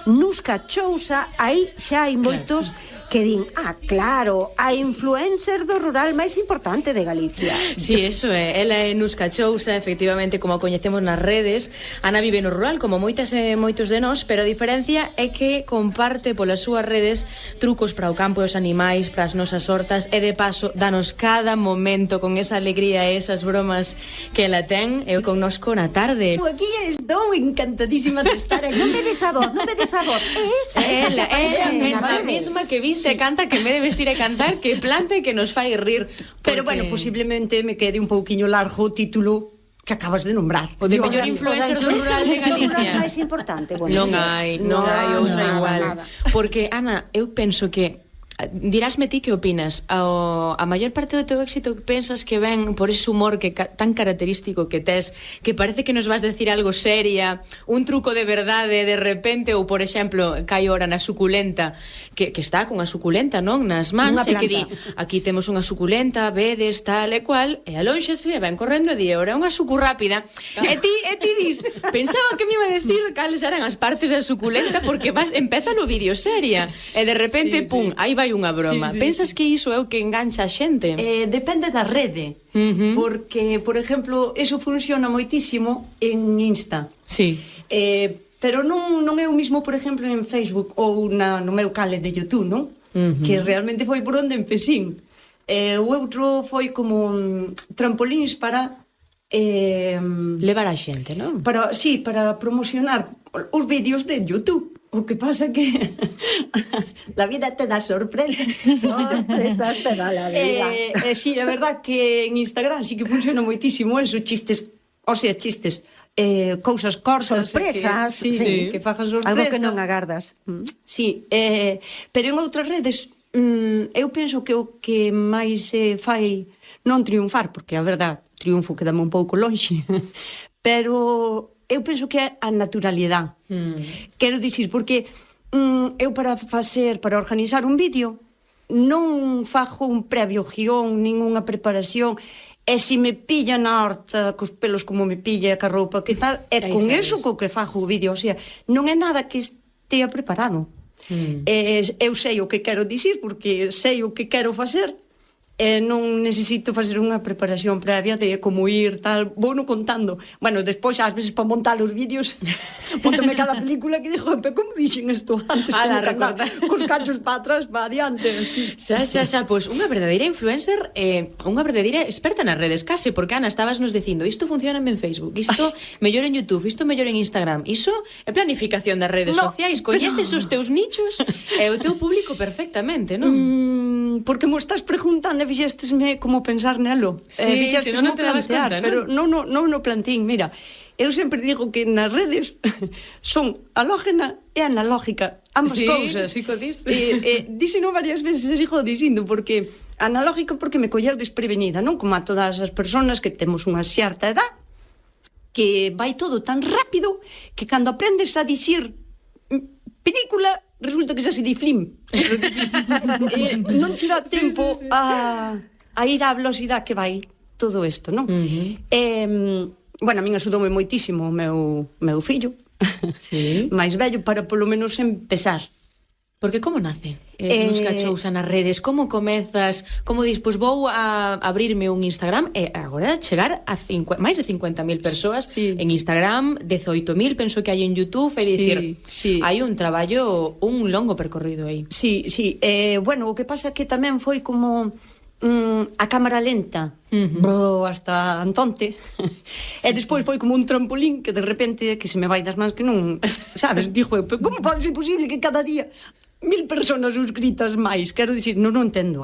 Nusca Chousa, aí xa hai moitos que din, claro, a influencer do rural máis importante de Galicia. Sí, eso é, ela é Nusca Chousa, efectivamente, como a coñecemos nas redes. Ana vive no rural, como moitas e moitos de nós, pero a diferencia é que comparte polas súas redes trucos para o campo e os animais, para as nosas hortas, e de paso danos cada momento con esa alegría e esas bromas que ela ten. Eu connosco na tarde. Aquí estou encantadísima de estar aquí. Non me des a voz, non me des a voz. Ela é a mesma que viste canta, que me de vestir e cantar, que planta e que nos fai rir. Pero bueno, posiblemente me quede un pouquiño largo o título que acabas de nombrar. O de mellor influencer do rural de Galicia. máis importante. Bueno, non hai outra igual. Porque, Ana, eu penso que dirásme ti que opinas. A maior parte do teu éxito pensas que ven por ese humor que tan característico que tes, que parece que nos vas decir algo seria, un truco de verdade de repente, ou por exemplo, cai ora na suculenta, que está con a suculenta, non? Nas mans, e que di, aquí temos unha suculenta, vedes, tal e cual, e a lonxe se ven correndo e di, ora é unha sucu rápida. E ti dis, pensaba que me iba a decir cales eran as partes da suculenta, porque empeza no vídeo seria, e de repente, pum, aí vai unha broma. Pensas que iso é o que engancha a xente? Depende da rede, porque, por exemplo, eso funciona moitísimo en Insta. Sí. Pero non é o mismo, por exemplo, en Facebook ou no meu canal de YouTube, non? Que realmente foi por onde empecín. O outro foi como trampolíns para levar a xente, non? Para promocionar os vídeos de YouTube. O que pasa que la vida te dá sorpresas. Sorpresas te dá la vida. Sí, é verdad que en Instagram sí que funciona moitísimo eso, chistes, cousas cortas, sorpresas, que fajas sorpresas. Algo que non agardas. Sí, pero en outras redes eu penso que o que máis fai non triunfar, porque a verdad, triunfo quedame un pouco lonxe, pero eu penso que é a naturalidade. Quero dicir, porque eu para organizar un vídeo non fajo un previo guión, ninguna preparación, e se me pilla na horta cos pelos como me pilla, ca roupa que tal, é con eso co que fajo o vídeo, o sea, non é nada que estea preparado. Eu sei o que quero dicir, porque sei o que quero facer, non necesito facer unha preparación previa de como ir, tal, vou no contando. Bueno, despois, ás veces, para montar os vídeos, montame cada película que digo, pero como dixen isto antes? Cos cachos para atrás, para adiante, así. Xa, pois unha verdadeira influencer, unha verdadeira experta nas redes, case, porque, Ana, estabas nos dicindo, isto funciona en Facebook, isto mellor en YouTube, isto mellor en Instagram, iso é planificación das redes sociais, coñeces os teus nichos e o teu público perfectamente, non? Porque mo estás preguntando, fixestesme como pensar nelo. Fixestesme non te dabas conta, pero non no plantín. Mira, eu sempre digo que nas redes son halógena e analógica, ambas cousas. Sí, dis. Díseno varias veces e sigo dicindo, porque analógica porque me colleu desprevenida, non? Como a todas as persoas que temos unha xerta edad, que vai todo tan rápido que cando aprendes a dicir película, resulta que xa se di film. Non che dá tempo a ir á velocidade que vai todo isto, non? Bueno, a min axudoume moitísimo o meu fillo, máis vello, para polo menos empezar. Porque como nace Nusca Chousa nas redes? Como comezas? Como dis, pois vou a abrirme un Instagram e agora chegar a máis de 50.000 persoas en Instagram, 18.000 penso que hai en YouTube, é dicir, hai un traballo, un longo percorrido aí. Sí. Bueno, o que pasa que tamén foi como a cámara lenta, hasta Antonte, e despois foi como un trampolín que de repente que se me vai das mans que non, sabes, dixo eu, pero como pode ser posible que cada día 1.000 personas suscritas máis? Quero dicir, non entendo,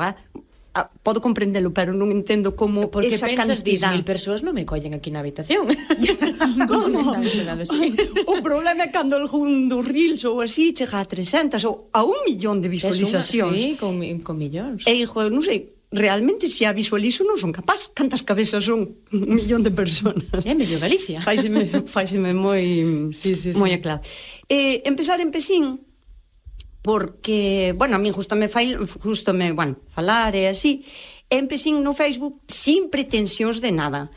podo comprendelo, pero non entendo como porque esa pensas, cantidad. 10.000 persoas non me collen aquí na habitación. Como me están esperando así? O problema é cando algún dos reels ou así chega a 300 ou a 1.000.000 de visualizacións. Sí, con millóns. E dixo, non sei, realmente se a visualizo non son capaz. Cantas cabezas son 1.000.000 de personas? É medio Galicia. Fáiseme moi claro. Empecín porque, bueno, a mí justame falar e así. Empecín no Facebook sin pretensións de nada.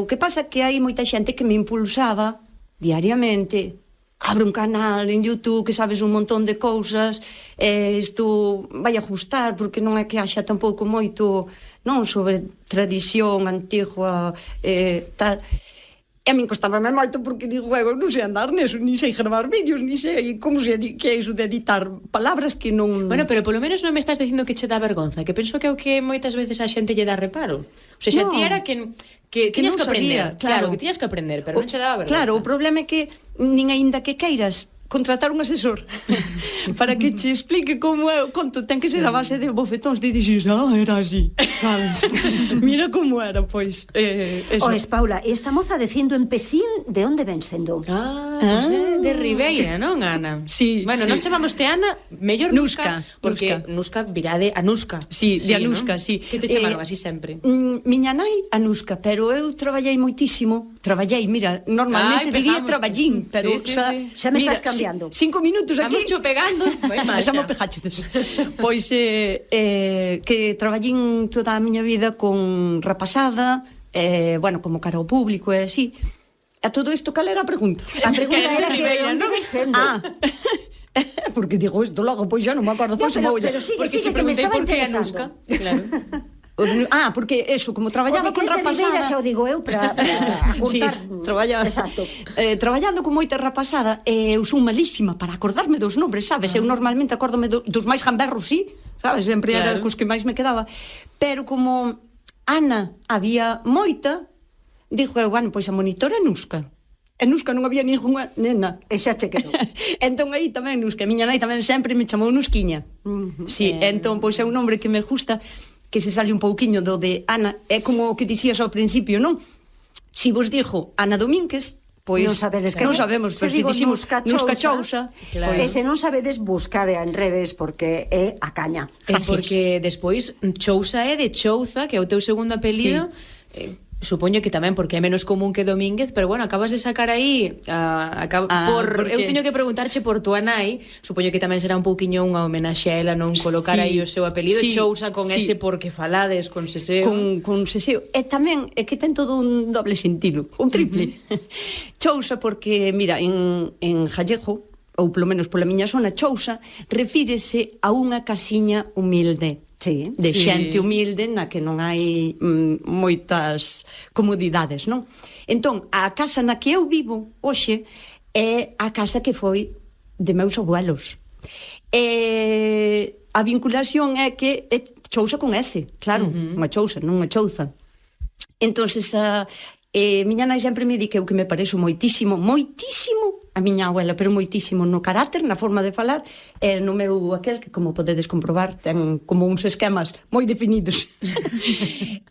O que pasa que hai moita xente que me impulsaba diariamente abre un canal en YouTube que sabes un montón de cousas, isto vai a gustar, porque non é que haxa tampouco moito, non, sobre tradición antigua, tal. E a min costábame moito porque digo, eu non sei andar neso, ni sei gravar vídeos, ni sei como se que é iso de editar palabras que non... Bueno, pero polo menos non me estás dicindo que che dá vergonza, que penso que é o que moitas veces a xente lle dá reparo. O sea, xa ti era que tiñas que aprender, claro, que tiñas que aprender, pero non che daba vergonza. Claro, o problema é que nin aínda que queiras contratar un asesor para que che explique como é o conto, ten que ser a base de bofetóns de dixes, era así, sabes? Mira como era, pois. Oes, Paula, esta moza dicindo en Pesín, de onde ven sendo? Pues de Ribeira, non, Ana? Sí. Bueno, nos chamámoste Ana, mellor Nusca, porque Nusca virá de Anuska. Sí, de Anuska, sí. Que te chamaron así sempre? Miña nai Anuska, pero eu mira, normalmente diría traballín, pero xa me estás cambiando. 5 minutos aquí. Estamos pegando. Xa me pegaches. Pois que traballín toda a miña vida con rapasada, bueno, como cara ao público e así. A todo isto, cal era a pregunta? A pregunta era que onde ven sendo. Porque digo isto logo, pois xa non me acordo. No, pero sigue, que me estaba interesando. Claro. Porque eso, como traballaba con rapasada, xa o digo eu para acortar. Exacto. Traballando con moita rapasada, eu son malísima para acordarme dos nombres, sabes? Eu normalmente acórdome dos máis gamberros, sí, sabes? Sempre era cos que máis me quedaba. Pero como Ana había moita, dixo eu, bueno, pois a monitora Nusca. En Nusca non había ninguna nena. E xa che quedou. Entón aí tamén Nusca. Miña nai tamén sempre me chamou Nusquiña. Sí, entón pois é un nombre que me gusta, que se sale un pouquiño do de Ana, é como o que dixías ao principio, non? Si vos dixo Ana Domínguez, pois non sabedes que non sabemos, pero se diximos Nusca Chousa, claro. E se non sabedes, buscade en redes, porque é a caña. Porque despois Chousa é de Chouza, que é o teu segundo apelido. Sí. Supoño que tamén porque é menos común que Domínguez, pero bueno, acabas de sacar aí eu teño que preguntarche por tua nai. Supoño que tamén será un pouquiño unha homenaxe a ela non colocar aí o seu apelido, Chousa con ese porque falades con seseo. Con seseo. E tamén é que ten todo un doble sentido, un triple. Chousa porque, mira, en gallego, ou polo menos pola miña zona, Chousa refírese a unha casiña humilde. Sí, de xente humilde na que non hai moitas comodidades, non? Entón, a casa na que eu vivo hoxe é a casa que foi de meus abuelos. A vinculación é que é Chousa con S, claro, unha Chousa, non unha Chouza. Entonces, miña nai sempre me di que eu que me parezo moitísimo a miña abuela, pero moitísimo no carácter, na forma de falar, e no meu aquel, que como podedes comprobar, ten como uns esquemas moi definidos.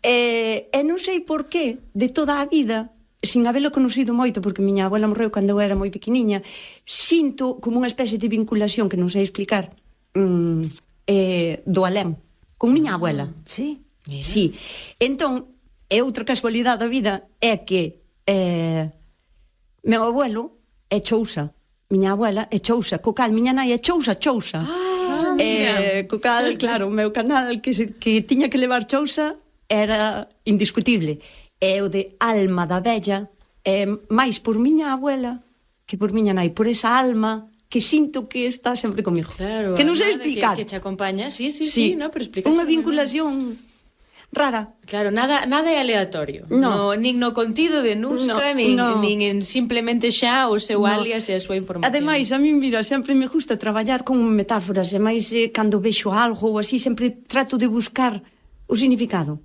E non sei por qué, de toda a vida, sin habelo conocido moito, porque miña abuela morreu cando eu era moi pequeniña, sinto como unha especie de vinculación que non sei explicar, do alén, con miña abuela. Sí. Sí. Entón, e outra casualidade da vida é que meu abuelo é Chousa, miña abuela é Chousa, co cal miña nai é Chousa. Co cal, claro, o meu canal que tiña que levar Chousa era indiscutible. É o de alma da vella, máis por miña abuela que por miña nai, por esa alma que sinto que está sempre comigo. Claro, que non sei explicar. Que te acompaña, sí, no, pero explica. Unha vinculación rara. Claro, nada é aleatorio. Nin no contido de Nusca, nin en simplemente xa o seu alias e a súa información. Ademais, a mí, mira, sempre me gusta traballar con metáforas, e máis cando vexo algo ou así, sempre trato de buscar o significado.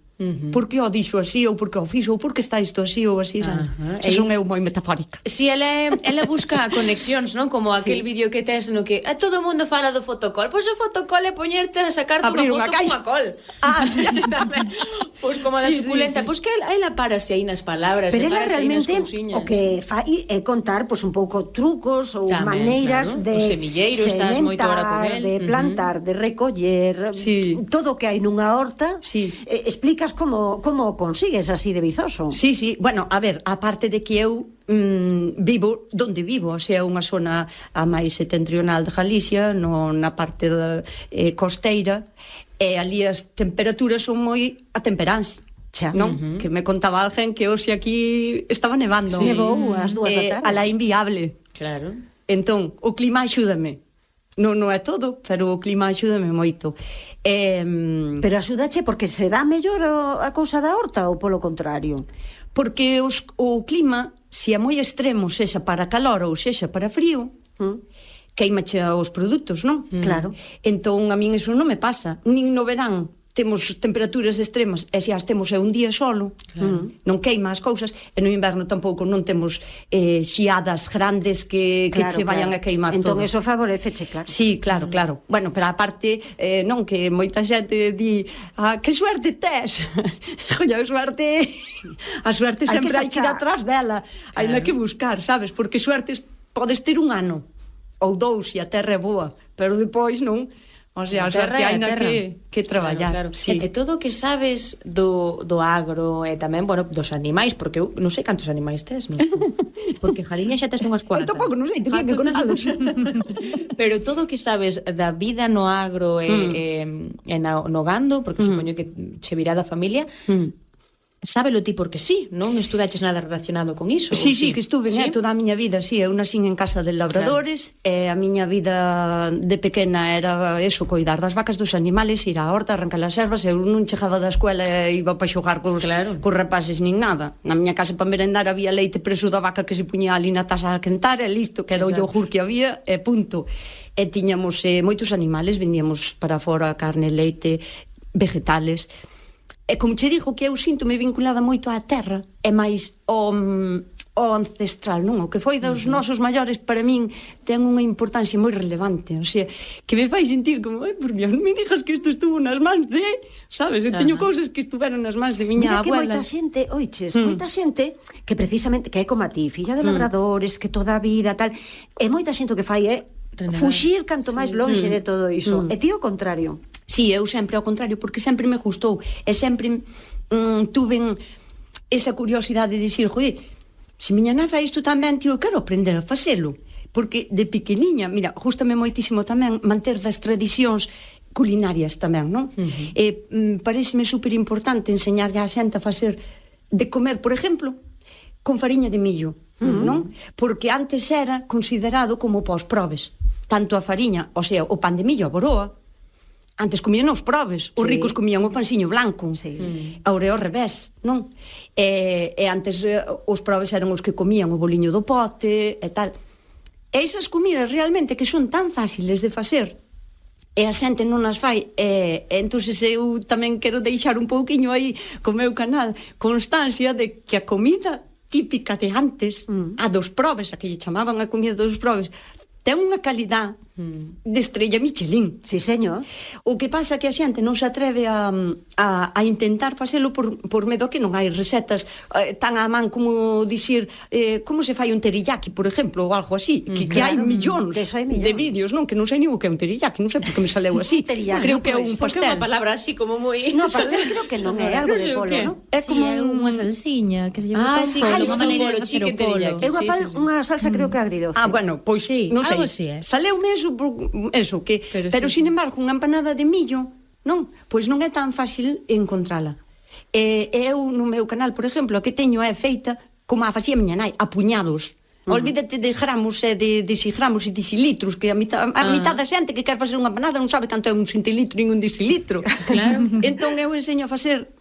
Por que o dixo así, ou por que o fixo, ou por que está isto así ou así, xa son eu moi metafórica. Si, ela busca conexións, non? Como aquel vídeo que tes no que todo o mundo fala do fotocol. Pois o fotocol é poñerte a sacarte unha foto cunha col. Pois como a da suculenta. Pois que ela parase aí nas palabras. Pero ela realmente o que fai é contar un pouco trucos ou maneiras de o semilleiro, estás moito hora con el, de plantar, de recoller, todo o que hai nunha horta. Explicas como consigues así de vizoso. Sí, bueno, a ver, aparte de que eu vivo donde vivo, o sea, unha zona a máis setentrional de Galicia, na parte costeira, e ali as temperaturas son moi atemperáns. Non? Que me contaba alguén que hoxe aquí estaba nevando. Nevou as 2 da tarde. Alá inviable. Claro. Entón, o clima axúdame. Non é todo, pero o clima axúdame moito. Pero axúdache porque se dá mellor a cousa da horta ou polo contrario? Porque o clima, se é moi extremo, sexa para calor ou sexa para frío, queimache os produtos, non? Claro. Entón, a min iso non me pasa. Nin no verán temos temperaturas extremas e se as temos é un día solo, non queima as cousas, e no inverno tampouco non temos xiadas grandes que che vayan a queimar entón, todo. Entón, eso favoreceche, claro. Sí, claro. Bueno, pero aparte, non que moita xente di que suerte tes. Jolla, a suerte sempre hai que ir atrás dela. Hai que buscar, sabes? Porque suertes podes ter un ano ou dous e a terra é boa, pero depois non. O sea, a suerte hai que traballar. Claro. Sí. E todo o que sabes do agro e tamén, bueno, dos animais, porque eu non sei cantos animais tes, non? Porque jariña xa tes unhas cuantas. Eu tampouco non sei, teria que contalos. Pero todo o que sabes da vida no agro e no gando, porque supoño que che virá da familia, sábelo ti porque sí, non estudaches nada relacionado con iso? Sí, que estuve toda a miña vida, sí, eu nasín en casa de labradores, e a miña vida de pequena era eso, coidar das vacas, dos animales, ir á horta, arrancar as ervas, eu non chegaba da escuela e iba para xogar cos rapaces nin nada. Na miña casa para merendar había leite preso da vaca que se puñía ali na taza a quentar, e listo, que era o yogur que había, e punto. E tiñamos moitos animales, vendíamos para fora carne, leite, vegetales. E como che digo que eu sinto-me vinculada moito á terra, é máis o ancestral, non? O que foi dos nosos maiores para min ten unha importancia moi relevante, o sea, que me fai sentir como, ai, por Dios, non me digas que isto estuvo nas mans de, sabes? Eu teño cousas que estuveron nas mans de miña abuela. Mira que moita xente, oiches, moita xente que precisamente, que é como a ti, filla de labradores, que toda a vida tal, e moita xente que fai fuxir canto máis lonxe de todo iso. E ti o contrario. Sí, eu sempre ao contrario, porque sempre me gustou e sempre tuven esa curiosidade de dicir, joder, se miña nai fai isto tamén, tío, eu quero aprender a facelo. Porque de pequeniña, mira, gústame moitísimo tamén manter das tradicións culinarias tamén, non? Pareceme super importante enseñarlle a xente a facer de comer, por exemplo, con fariña de millo, non? Porque antes era considerado como pós-probes. Tanto a fariña, o sea, o pan de millo, a boroa, antes comían os probes, os ricos comían o pansiño blanco, ahora é ao revés, non? E antes os probes eran os que comían o boliño do pote e tal. E esas comidas realmente que son tan fáciles de facer e a xente non as fai, entonces eu tamén quero deixar un pouquiño aí co meu canal constancia de que a comida típica de antes, a dos probes, a que lle chamaban a comida dos probes, ten unha calidad de estrella Michelin. Sí, señor. O que pasa que a xente non se atreve a intentar facelo por medo que non hai recetas tan á man como dicir como se fai un teriyaki, por exemplo, ou algo así, que hai millóns de vídeos, non? Que non sei nin o que é un teriyaki, non sei por que me saleu así. Creo que é un pastel. É unha palabra así como moi... No, pastel creo que non é algo de polo, non? É como unha salsiña que se llama sí, unha maneira de facer o polo. É unha salsa creo que agridoce. Bueno, pois non sei. Saleume eso, que pero sin embargo, unha empanada de millo, non? Pois non é tan fácil encontrala. Eu no meu canal, por exemplo, a que teño é feita como a facía miña nai, a puñados. Olvídate de gramos e de xilgramos e de xilitros, que a mitad da xente que quer facer unha empanada non sabe canto é un centilitro nin un decilitro. Claro. Entón eu enseño a facer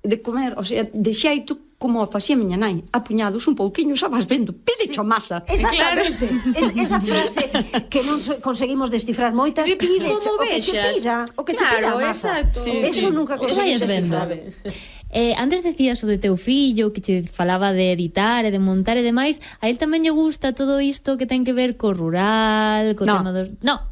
de comer, o sea, de xeito como a facía miña nai, a puñados un pouquiño, xa vas vendo, pídecho masa. Exactamente. Esa frase que non conseguimos descifrar moitas, pídecho, o que che pida, o que che pida a masa. Eso nunca consegues descifrar. Antes decías o de teu fillo que che falaba de editar e de montar e demais, a él tamén lle gusta todo isto que ten que ver co rural, co tema dos... No,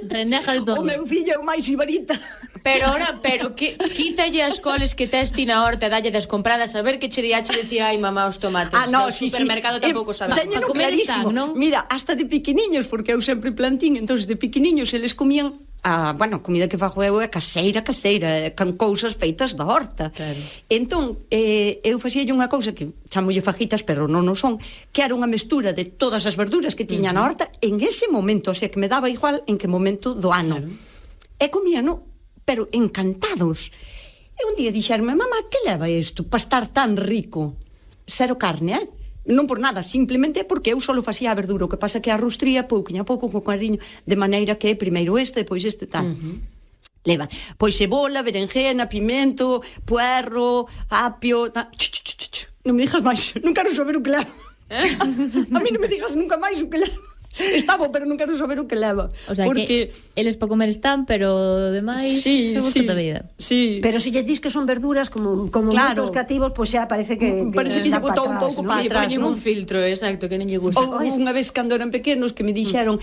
reneja de todo. O meu fillo é o máis ibarita. Pero quítalle as coles que tes ti na horta e dalle das compradas a ver que che diache decía, ai mamá, os tomates. No, o supermercado tampouco sabe. Teño clarísimo. Mira, hasta de pequeniños, porque eu sempre plantín, entonces de pequeniños eles comían bueno, comida que fago eu é caseira, con cousas feitas da horta. Claro. Entón, eu facíalle unha cousa que chamolle fajitas, pero non o son, que era unha mestura de todas as verduras que tiña na horta en ese momento, o sea, que me daba igual en que momento do ano. Claro. E comían, pero encantados. E un día dixerme, mamá, que leva isto para estar tan rico? Cero carne, non por nada, simplemente porque eu só facía a verdura, o que pasa que a rustría pouquinho a pouco con cariño, de maneira que primeiro depois tal. Leva, pois cebola, berenjena, pimento, puerro, apio, non me digas máis, non quero saber o que leva. A mí non me digas nunca máis o que leva. Está bo, pero non quero saber o que leva. O sea, porque... que eles para comer están, pero demais somos toda a vida. Sí. Pero se lle dis que son verduras como claro. Moitos cativos, pois xa parece que parece que lle botou un pouco para para atrás, un non? filtro, exacto, que non lle gusta. Ou unha vez cando eran pequenos que me dixeron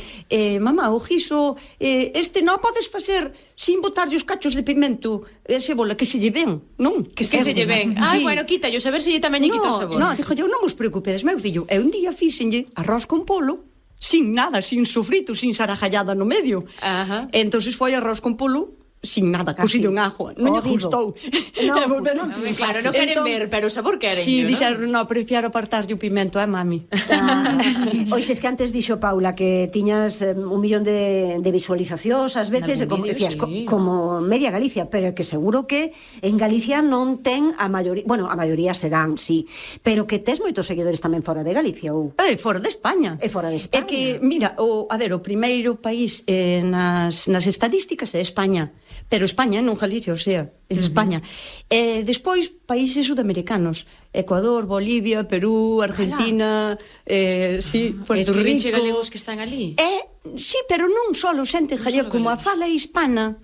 mamá, o guiso este non podes facer sin botarlle os cachos de pimento e cebola, que se lle ven, non? Que se lle ven. Ai, bueno, quítallo, a ver se lle tamén lle quito o sabor. No, dixo eu, non vos preocupedes, meu fillo, e un día fíxenlle arroz con polo, sin nada, sin sofrito, sin sarajallada no medio. Ajá. E entonces foi arroz con polo sin nada, cocido en ajo. Non lle gustou. Non, claro, non queren ver, pero o sabor queren. Sí, dixeron, non, prefiero apartarlle o pimento, mami. Oiches que antes dixo Paula que tiñas 1 millón de visualizacións ás veces, como decías, como media Galicia, pero que seguro que en Galicia non ten a maioría, bueno, a maioría serán, sí, pero que tes moitos seguidores tamén fora de Galicia, ou? Fora de España. Fora de España. É que, mira, o primeiro país nas estadísticas é España. Pero España, non Galicia, o sea, España. Despois, países sudamericanos, Ecuador, Bolivia, Perú, Argentina, sí, Puerto Rico. Es que galegos que están ali. Sí, pero non só xente galega, como a fala hispana,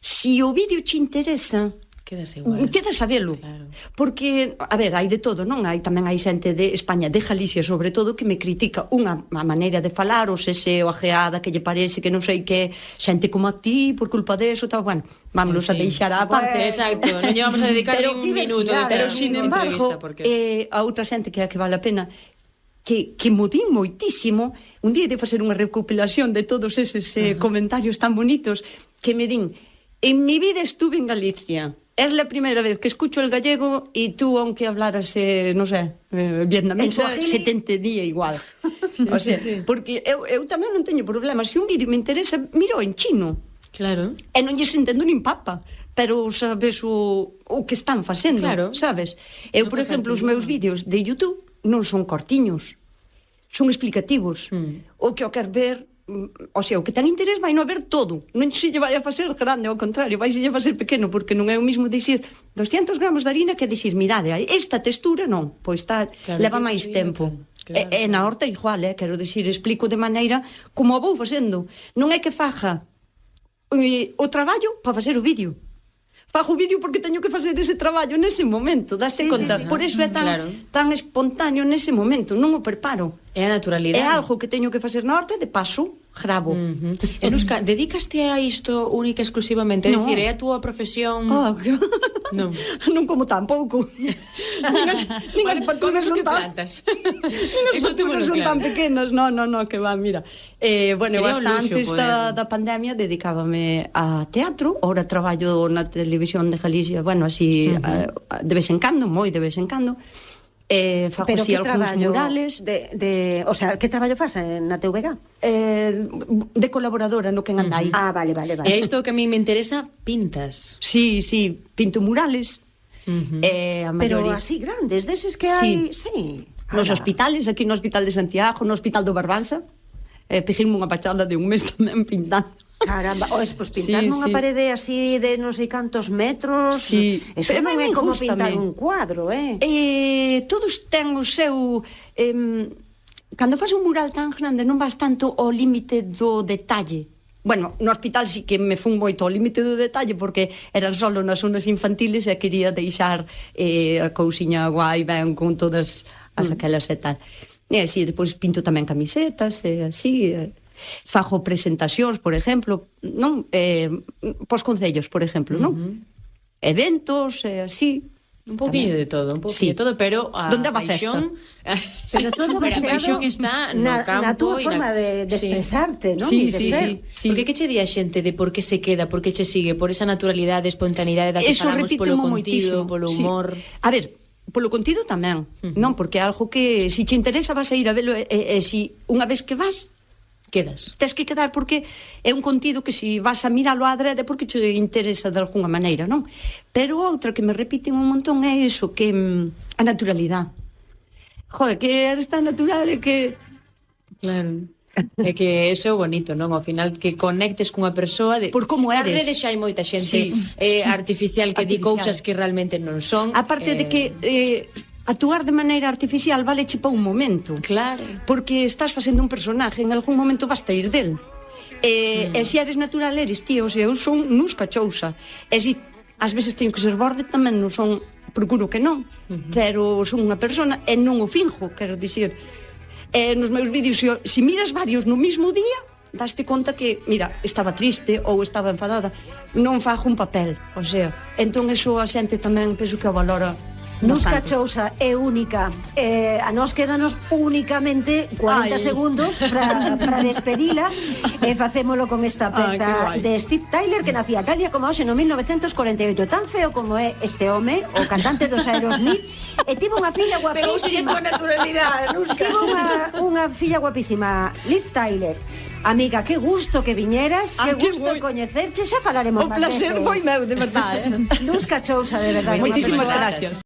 si o vídeo te interesa, quedas igual. Quedas a velo. Claro. Porque, a ver, hai de todo, non? Tamén hai xente de España, de Galicia, sobre todo, que me critica unha maneira de falar, o seseo, a geada, que lle parece que non sei que xente como a ti, por culpa deso, tal, bueno, vámonos a deixar a parte. Exacto, non llevamos a dedicar un minuto. Pero, sin embargo, a outra xente que é a que vale a pena, que modín moitísimo, un día de facer unha recopilación de todos eses comentarios tan bonitos, que me din, en mi vida estuve en Galicia. Es la primera vez que escucho el gallego y tú, aunque hablaras, no sé, vietnamés, se te entendía igual. Sí, o sea, sí. Porque eu tamén non teño problema. Se un vídeo me interesa, miro en chino. Claro. E non lles entendo nin papa. Pero sabes o que están facendo, claro. Sabes? Eu, por exemplo, os meus vídeos de YouTube non son cortiños. Son explicativos. O que eu quero ver... O sea, o que ten interés vai non ver todo. Non se lle vai a facer grande, ao contrario, vai se lle facer pequeno, porque non é o mismo dicir 200 gramos de harina que dicir, mirade, esta textura non, pois está, claro, leva máis tempo. Claro. E na horta igual, quero dicir, explico de maneira como a vou facendo. Non é que faja o traballo para facer o vídeo. Fago o vídeo porque teño que facer ese traballo nese momento, daste conta? Sí. Por eso é tan espontáneo nese momento, non o preparo. É a naturalidade. É algo que teño que facer na horta, de paso, gravo. E Nusca, dedícaste a isto única exclusivamente? É dicir, é a túa profesión... Non como tampouco. Nin as paturas son tan... Nin as paturas son tan pequenas. No, que va, mira. Bueno, hasta antes da pandemia dedicábame a teatro. Ahora traballo na televisión de Galicia, bueno, así de vez en cando, moi de vez en cando. Fago así algúns murales. O sea, que traballo faz na TVG? De colaboradora no que andai. Vale. E isto que a mí me interesa, pintas. Sí, pinto murales. Pero así grandes, deses que hai... Sí. Nos hospitales, aquí no Hospital de Santiago, no Hospital do Barbanza, pejinme unha pachada de un mes tamén pintando. Caramba, pois pintar nunha parede así de non sei cantos metros, eso non é como pintar un cuadro, todos ten o seu... Cando faz un mural tan grande non vas tanto ao límite do detalle. Bueno, no hospital sí que me fun moito ao límite do detalle porque eran solo nas zonas infantiles e quería deixar a cousiña guai ben con todas as aquelas e tal. E así, depois pinto tamén camisetas e así... Fago presentacións, por exemplo, non? Pos concellos, por exemplo, non? Eventos, así. Un poquinho de todo, pero a paixón... Pero todo a paixón está no campo. Na túa forma de expresarte, non? Sí. Porque que che di a xente de por que se queda, por que che sigue? Por esa naturalidade, espontaneidade da que falamos, polo contido, polo humor... A ver, polo contido tamén, non? Porque é algo que, se te interesa, vas a ir a velo, e se unha vez que vas... Quedas. Tes que quedar porque é un contido que se vas a miralo a adrede porque te interesa de alguna maneira, non? Pero outra que me repiten un montón é iso, que a naturalidade. Joder, que eres tan natural e que... Claro. É que eso é o bonito, non? Ao final que conectes cunha persoa por como eres. Na rede xa hai moita xente artificial que di cousas que realmente non son. Aparte de que actuar de maneira artificial vale che pa un momento. Claro. Porque estás facendo un personaje, en algún momento vas a ir del. E se eres natural eres, tío, eu son nusca chousa. E se ás veces teño que ser borde, tamén non son, procuro que non, pero son unha persona e non o finjo, quero dicir. Nos meus vídeos, se miras varios no mismo día, daste conta que, mira, estaba triste ou estaba enfadada, non fajo un papel, o sea, entón eso a xente tamén penso que o valora. Nusca Chousa é única. A nós quédanos únicamente 40 segundos para despedila e facémolo con esta peza de Steve Tyler que nacía tal día como hoxe no 1948. Tan feo como é este home, o cantante dos Aerosmith, e tivo unha filla guapísima. Tivo unha filla guapísima, Liv Tyler. Amiga, que gusto que viñeras, que gusto coñecerche, xa falaremos máis veces. O placer foi meu, de verdade. Nusca Chousa, de verdade. Moitísimas gracias.